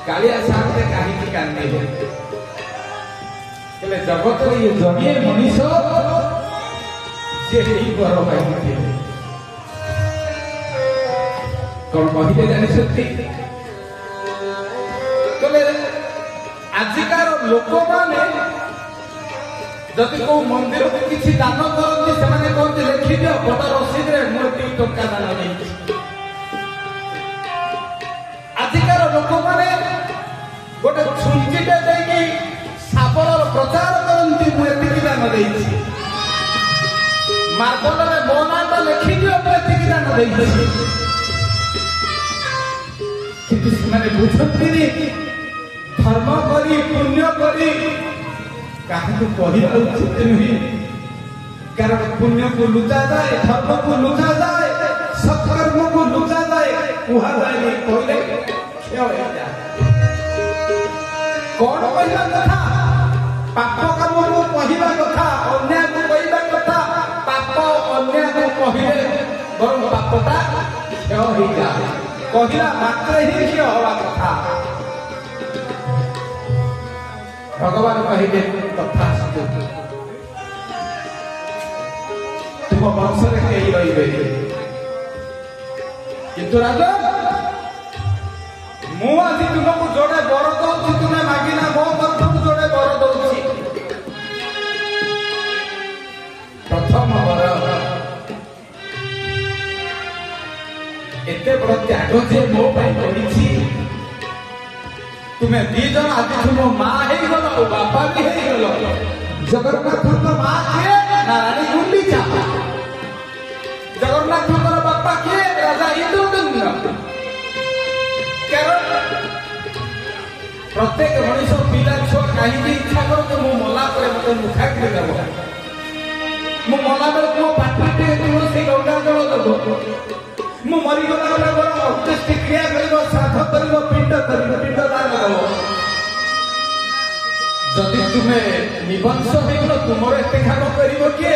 कालिया सामने कहीं कांदे हेले जगत ये जड़िए मनीष से ही बर पाई कौन कहते जानी सकती आजिकार लोक माने जदि को मंदिर को किसी दान करते से कहते लिखि दियो बड़ रसीद मुझे टंका दान नहीं आजिकार लोक माने गोटे छुंचीटे देकी साबर प्रचार करती मुझे दान देती मार्बल में मो नाटा लिखि दियो मुझे दान देती किंतु से बुझती धर्म करी पुण्य करी कहा कहवा उचित नुहे कारण पुण्य को लुचा जाए धर्म को लुचा जाए सत्कर्म को लुचा जाए कहा जाए कहले कौन कहला कथा पाप कर्म को कहवा कथा अन्याय को कहवा कथा पाप अन्याय को कहले बर पापटा क्षय हो जाए कहला मात्र ही क्षय हवा कथा भगवान कहले कथा तुम वंश कई रही किंतु राजा मुझे तुमको जोड़े बर दौर तुम्हें मागिना मो तरफ जोड़े बर दौर प्रथम बर एत बड़ त्याग जे मो करी तुम्हें दी जन आज तुम माँ हो गल बापा भी हो गल जगन्नाथ माँ किए ना रानी गुंडीचा जगन्नाथ बापा किए राजा इंद्रद्युम्न प्रत्येक मनीष पिला छुआ कहीं इच्छा कर मु मला मत मुखाग्नि देव मु मला बेल मो पाटी तुलसी गंगा जल देव मु मरीगला बेल अंत्येष्टि क्रिया कर श्राद्ध कर पिंड दान देव जदि तुम्हें निबंश हो तुम एत काम कर किए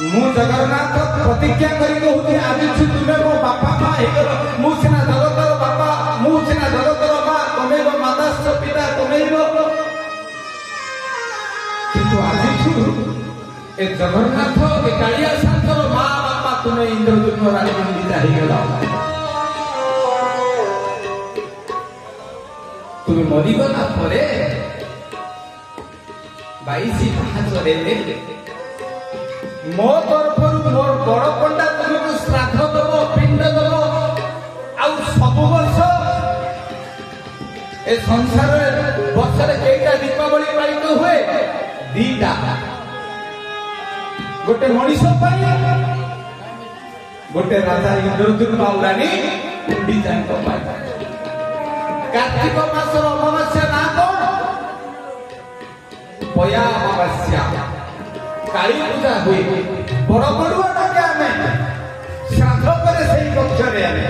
मु जगन्नाथ प्रतिज्ञा करी कहूँ आज तुम्हें मो बापा माँ हो मुना जगतर बापा मुना जगतर माँ तमेव माताश्च पिता तमेव किंतु आज ए जगन्नाथ ए कालिया शांतर माँ बापा तुम्हें इंद्रद्युम्न रानी गुंडीचा हो गल तुम्हें मरीगला परे 22 पाहाचरे मो तरफ मोर बड़ पंडा तुमको श्राद्ध दब पिंड दब आउ सब वर्ष ए संसार वर्ष कईटा दीपावली पालित हुए दीटा गोटे मनीष गोटे राजा इंद्रद्युम्न और रानी गुंडीचा कार्तिक मासर अमावास्या ना कौन पया अमावास्या काली पूजा हुए बड़ बड़ुआ डाके आमे श्राद्ध करे सही कक्षरे आमे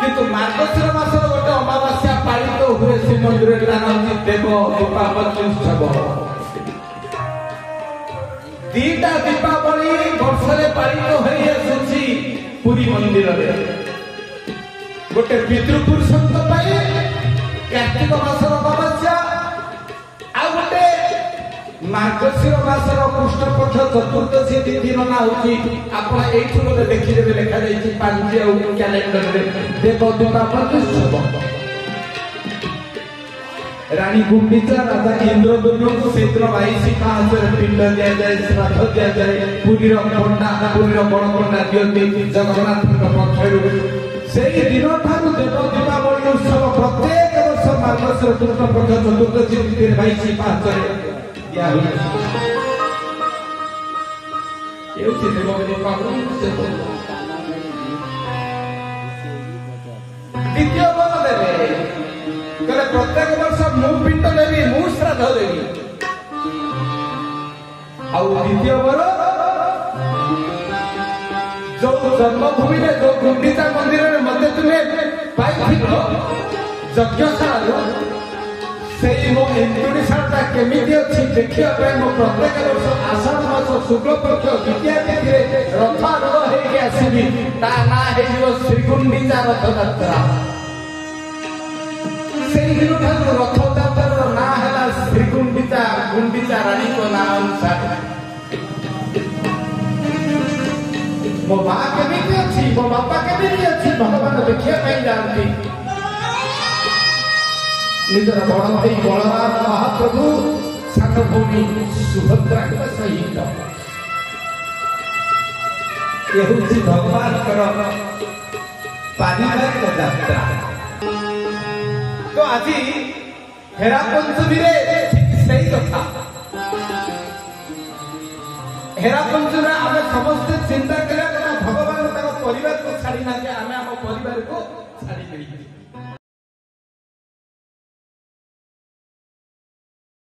किंतु मार्गशीर मासर गोटे अमावास्या पालित हुए श्रीमंदिर नाम देव दीपावली उत्सव दीटा दीपावली वर्षरे पालित हो आसुची पुरी मंदिर गोटे पितृपुरुषंक कार्तिक मासर अमावास्या आ गोटे मार्गशीर मासर कृष्ण पक्ष चतुर्दशी तिथि ना होची आपण एठु गोटे देखिदेबे लिखा जाईची पांजी आ कैलेंडर रे देव दीपावली उत्सव रानी गुंडीचा राजा इंद्रद्युम्न को सेत्र 22 पाहाचरे पिंड दिया जाए श्राद्ध दिया जाए पुरीर पंडा पुरीर बड़ पंडा दियंती जगन्नाथ पक्षरु से दिन ठार देव दीपावली उत्सव प्रत्येक वर्ष मार्गशीर कृष्ण पक्ष चतुर्दशी तिथि 22 पाहाचरे दिया हुए देव दीपावली द्वितीय बर देवे कहले प्रत्येक वर्ष मु पिंड देवी मु श्राद्ध देवी आउ द्वितीय बर जो जन्मभूमि में जो गुंडीचा मंदिर में मध्य तुम्हें पाई यज्ञशाला से मो एंटुड़ीशाला केमिति अच्छी देखिए मो प्रत्येक वर्ष आषाढ़ मास शुक्ल पक्ष द्वितीय तिथि रथारूढ़ होकर आसी କହିବି ତା ନାଁ ହେଇଯିବ ଶ୍ରୀଗୁଣ୍ଡିଚା ରଥଯାତ୍ରା। ସେଇଦିନ ଠାରୁ ରଥଯାତ୍ରାର ନାଁ ହେଲା ଶ୍ରୀଗୁଣ୍ଡିଚା, ଗୁଣ୍ଡିଚା ରାଣୀଙ୍କ ନାଁ ଅନୁସାରେ। ମୋ ମା କେମିତି ଅଛି, ମୋ ବାପା କେମିତି ଅଛି, ଭଗବାନ ଦେଖିବା ପାଇଁ ଯାଆନ୍ତି। ନିଜର ବଡ଼ ଭାଇ ବଳରାମ ମହାପ୍ରଭୁ ସାନ ଭଉଣୀ ସୁଭଦ୍ରାଙ୍କ ସହିତ ଏ ହେଉଛି ଭଗବାନଙ୍କର ପାରିବାରିକ ଯାତ୍ରା। ତ ଆଜି ହେରା ପଞ୍ଚମୀରେ ସେଇ କଥା। ହେରା ପଞ୍ଚମୀରେ ଆମେ ସମସ୍ତେ ଚିନ୍ତା କରିବା କଥା ଭଗବାନ ତାଙ୍କ ପରିବାରକୁ ଛାଡ଼ି ନାହାନ୍ତି, ଆମେ ଆମ ପରିବାରକୁ ଛାଡ଼ି ନେଇଛୁ।